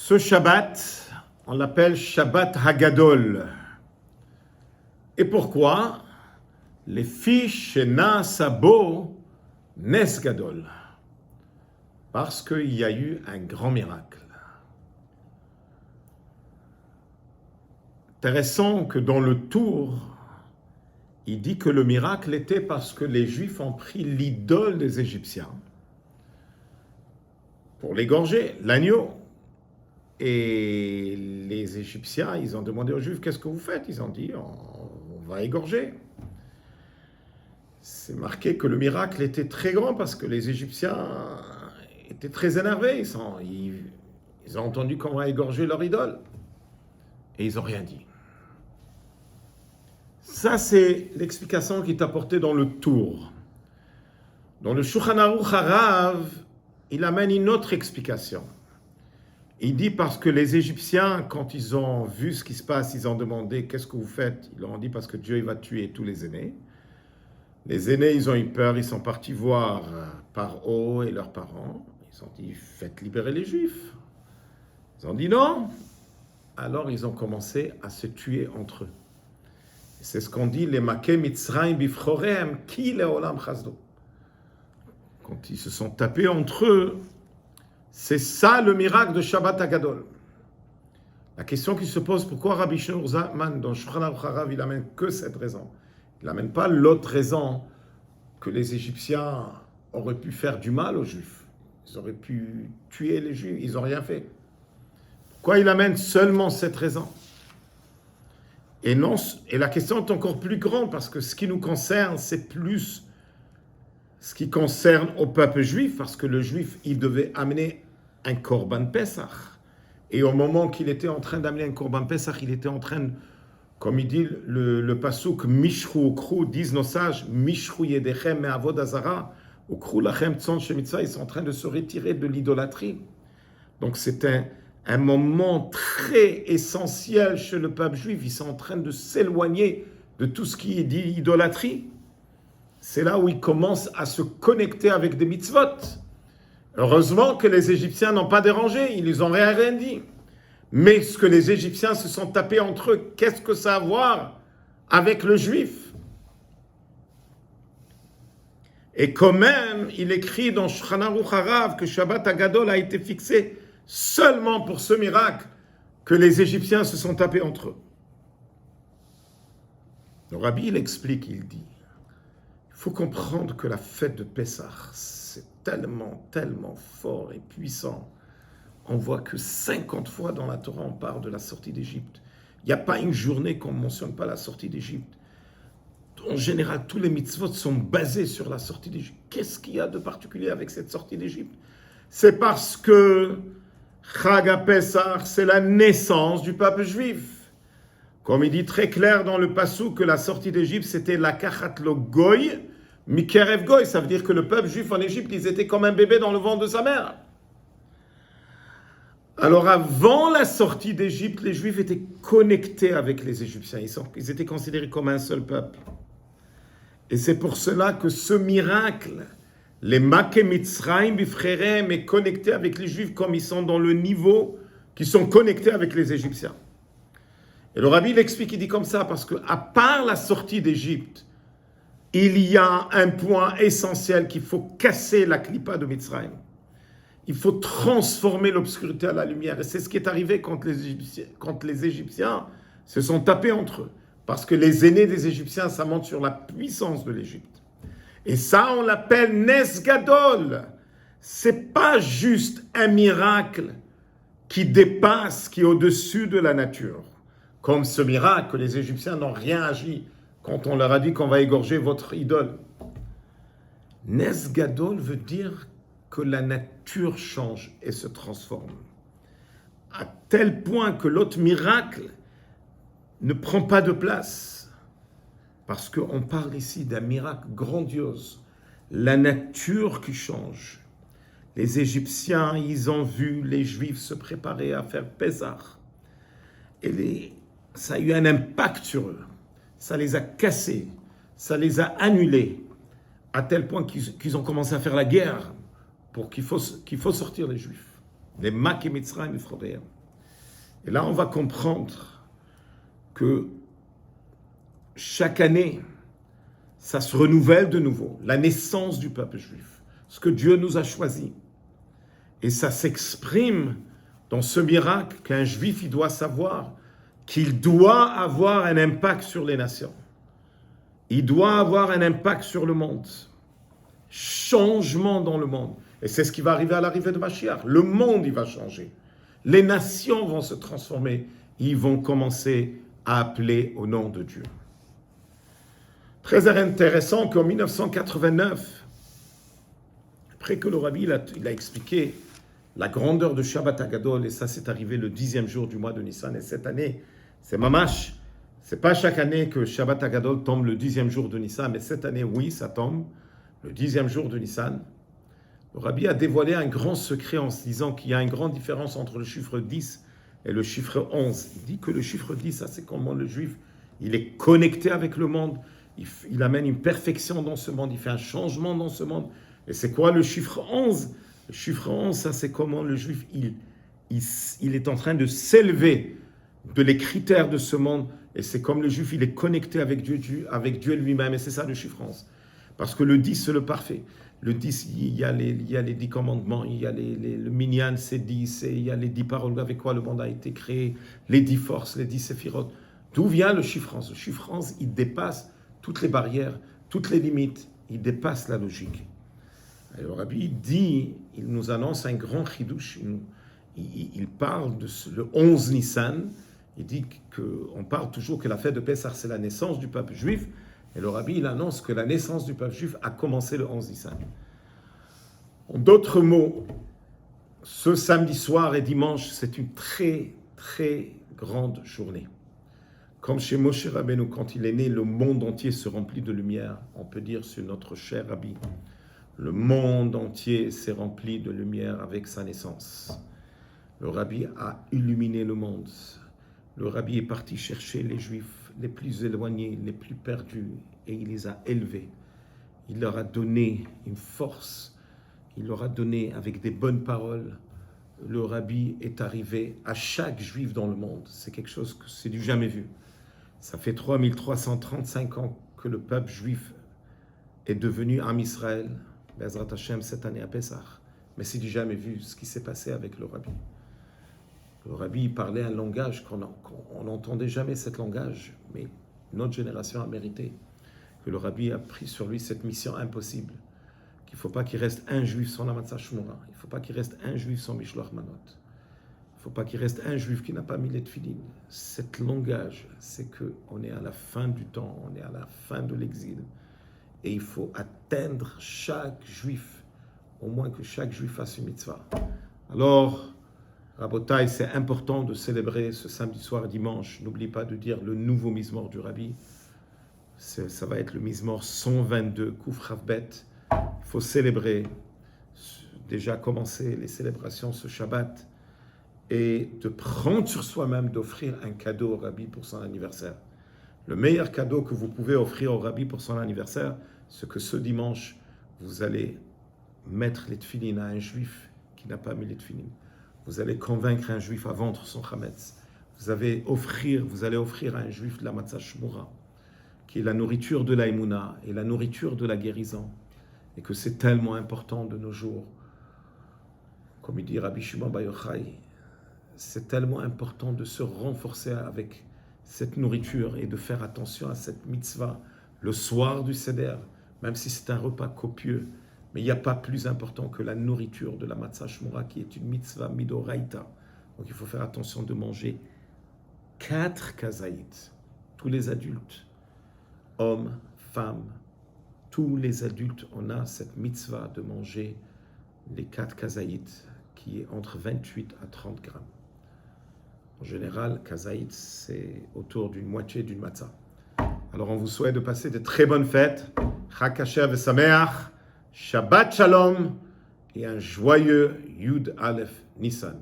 Ce Shabbat, on l'appelle Shabbat Hagadol. Et pourquoi? Les fiches Shena Sabo Nes Gadol. Parce qu'il y a eu un grand miracle. Intéressant que dans le Tour, il dit que le miracle était parce que les Juifs ont pris l'idole des Égyptiens pour l'égorger, l'agneau. Et les Égyptiens, ils ont demandé aux Juifs, qu'est-ce que vous faites? Ils ont dit, on va égorger. C'est marqué que le miracle était très grand parce que les Égyptiens étaient très énervés. Ils ont entendu qu'on va égorger leur idole. Et ils n'ont rien dit. Ça, c'est l'explication qui est apportée dans le Tour. Dans le Shulchan Aruch Harav, il amène une autre explication. Il dit parce que les Égyptiens, quand ils ont vu ce qui se passe, ils ont demandé « Qu'est-ce que vous faites ?» Ils leur ont dit « Parce que Dieu il va tuer tous les aînés. » Les aînés, ils ont eu peur, ils sont partis voir Paro et leurs parents. Ils ont dit « Faites libérer les Juifs. » Ils ont dit « Non. » Alors ils ont commencé à se tuer entre eux. Et c'est ce qu'on dit « Les maké mitzrayim bifchorem ki leolam chasdo » Quand ils se sont tapés entre eux, c'est ça le miracle de Shabbat Hagadol. La question qui se pose, pourquoi Rabbi Shneur Zalman dans Shulchan Aruch Harav, il n'amène que cette raison? Il n'amène pas l'autre raison que les Égyptiens auraient pu faire du mal aux Juifs. Ils auraient pu tuer les Juifs, ils n'ont rien fait. Pourquoi il amène seulement cette raison? Et la question est encore plus grande, parce que ce qui nous concerne, c'est plus ce qui concerne au peuple juif, parce que le juif, il devait amener un Korban Pesach. Et au moment qu'il était en train d'amener un Korban Pesach, il était en train, comme il dit le pasuk, Mishru ukru, disent nos sages, Mishru yedechem me'avod hazara, ukru lachem tzon shemitzvah, ils sont en train de se retirer de l'idolâtrie. Donc c'est un moment très essentiel chez le peuple juif, ils sont en train de s'éloigner de tout ce qui est dit idolâtrie. C'est là où ils commencent à se connecter avec des mitzvot. Heureusement que les Égyptiens n'ont pas dérangé, ils n'ont rien dit. Mais ce que les Égyptiens se sont tapés entre eux, qu'est-ce que ça a à voir avec le juif? Et quand même, il écrit dans Shulchan Aruch Harav que Shabbat Hagadol a été fixé seulement pour ce miracle que les Égyptiens se sont tapés entre eux. Le Rabbi, il explique, il dit, il faut comprendre que la fête de Pessah, c'est tellement, tellement fort et puissant. On voit que 50 fois dans la Torah, on parle de la sortie d'Égypte. Il n'y a pas une journée qu'on ne mentionne pas la sortie d'Égypte. En général, tous les mitzvot sont basés sur la sortie d'Égypte. Qu'est-ce qu'il y a de particulier avec cette sortie d'Égypte? C'est parce que Chag HaPesach, c'est la naissance du peuple juif. Comme il dit très clair dans le pasuk que la sortie d'Égypte, c'était la kachat lo goy, mikerev goy. Ça veut dire que le peuple juif en Égypte, ils étaient comme un bébé dans le ventre de sa mère. Alors avant la sortie d'Égypte, les Juifs étaient connectés avec les Égyptiens. Ils étaient considérés comme un seul peuple. Et c'est pour cela que ce miracle, les Maké Mitzrayim Bifcherem, est connecté avec les Juifs comme ils sont dans le niveau qui sont connectés avec les Égyptiens. Et le Rabbi l'explique, il dit comme ça, parce qu'à part la sortie d'Égypte, il y a un point essentiel qu'il faut casser la clipa de Mitzrayim. Il faut transformer l'obscurité à la lumière. Et c'est ce qui est arrivé quand les Égyptiens se sont tapés entre eux. Parce que les aînés des Égyptiens, ça montre sur la puissance de l'Égypte. Et ça, on l'appelle Nes Gadol. C'est pas juste un miracle qui dépasse, qui est au-dessus de la nature. Comme ce miracle que les Égyptiens n'ont rien agi quand on leur a dit qu'on va égorger votre idole. Nes Gadol veut dire que la nature change et se transforme. À tel point que l'autre miracle ne prend pas de place. Parce qu'on parle ici d'un miracle grandiose. La nature qui change. Les Égyptiens, ils ont vu les Juifs se préparer à faire Pessah. Et ça a eu un impact sur eux. Ça les a cassés. Ça les a annulés. À tel point qu'ils ont commencé à faire la guerre pour qu'il faut sortir les Juifs. Les Mak et Mitzrayim Ifrodéem. Et là, on va comprendre que chaque année, ça se renouvelle de nouveau. La naissance du peuple juif, ce que Dieu nous a choisi. Et ça s'exprime dans ce miracle qu'un juif, il doit savoir qu'il doit avoir un impact sur les nations. Il doit avoir un impact sur le monde. Changement dans le monde. Et c'est ce qui va arriver à l'arrivée de Mashiach. Le monde, il va changer. Les nations vont se transformer. Ils vont commencer à appeler au nom de Dieu. Très intéressant qu'en 1989, après que le Rabbi il a expliqué la grandeur de Shabbat Hagadol, et ça c'est arrivé le 10e jour du mois de Nissan, et cette année, c'est mamash, c'est pas chaque année que Shabbat Hagadol tombe le 10e jour de Nissan, mais cette année, oui, ça tombe le 10e jour de Nissan. Le Rabbi a dévoilé un grand secret en se disant qu'il y a une grande différence entre le chiffre 10 et le chiffre 11. Il dit que le chiffre 10, ça c'est comment le juif, il est connecté avec le monde, il amène une perfection dans ce monde, il fait un changement dans ce monde. Et c'est quoi le chiffre 11? Le chiffre 11, ça c'est comment le juif, il est en train de s'élever de les critères de ce monde. Et c'est comme le juif, il est connecté avec Dieu lui-même. Et c'est ça le chiffre 11. Parce que le 10, c'est le parfait. Le 10, il y a les 10 commandements, il y a le minyan, c'est 10, et il y a les 10 paroles avec quoi le monde a été créé, les 10 forces, les 10 séphirotes. D'où vient le chiffre 11? Le chiffre 11, il dépasse toutes les barrières, toutes les limites. Il dépasse la logique. Alors Rabbi dit, il nous annonce un grand chidouche. Il parle de le 11 Nissan. Il dit qu'on parle toujours que la fête de Pessah, c'est la naissance du peuple juif. Et le Rabbi, il annonce que la naissance du peuple juif a commencé le 11 Nissan. En d'autres mots, ce samedi soir et dimanche, c'est une très, très grande journée. Comme chez Moshe Rabbeinu, quand il est né, le monde entier se remplit de lumière. On peut dire sur notre cher Rabbi. Le monde entier s'est rempli de lumière avec sa naissance. Le Rabbi a illuminé le monde. Le Rabbi est parti chercher les Juifs les plus éloignés, les plus perdus, et il les a élevés. Il leur a donné une force. Il leur a donné avec des bonnes paroles. Le Rabbi est arrivé à chaque Juif dans le monde. C'est quelque chose que c'est du jamais vu. Ça fait 3335 ans que le peuple juif est devenu Am Israël. Bezrat Hashem, cette année à Pessah. Mais c'est du jamais vu ce qui s'est passé avec le Rabbi. Le Rabbi parlait un langage qu'on n'entendait jamais, cet langage, mais notre génération a mérité que le Rabbi a pris sur lui cette mission impossible, qu'il ne faut pas qu'il reste un juif sans la Matzah Shmura, il ne faut pas qu'il reste un juif sans Mishloach Manot, il ne faut pas qu'il reste un juif qui n'a pas mis les tefillin. Cet langage, c'est qu'on est à la fin du temps, on est à la fin de l'exil, et il faut atteindre chaque juif, au moins que chaque juif fasse une mitzvah. Alors, Rabotai, c'est important de célébrer ce samedi soir et dimanche. N'oublie pas de dire le nouveau Mizmor du Rabbi. Ça va être le Mizmor 122, Kouf Ravbet. Il faut célébrer, déjà commencer les célébrations ce Shabbat, et de prendre sur soi-même d'offrir un cadeau au Rabbi pour son anniversaire. Le meilleur cadeau que vous pouvez offrir au Rabbi pour son anniversaire, c'est que ce dimanche, vous allez mettre les tefillin à un juif qui n'a pas mis les tefillin. Vous allez convaincre un juif à vendre son chametz. Vous allez offrir à un juif de la matzah shmura, qui est la nourriture de la émouna et la nourriture de la guérison. Et que c'est tellement important de nos jours. Comme il dit Rabbi Shimon Bar Yochai, c'est tellement important de se renforcer avec cette nourriture et de faire attention à cette mitzvah le soir du Seder, même si c'est un repas copieux. Mais il n'y a pas plus important que la nourriture de la matzah shmura, qui est une mitzvah midoraita. Donc il faut faire attention de manger 4 kazaït. Tous les adultes, hommes, femmes, tous les adultes, on a cette mitzvah de manger les 4 kazaït, qui est entre 28 à 30 grammes. En général, kazaït, c'est autour d'une moitié d'une matzah. Alors on vous souhaite de passer de très bonnes fêtes. Chag Kasher v'Sameach. Shabbat Shalom et un joyeux Yud Aleph Nissan.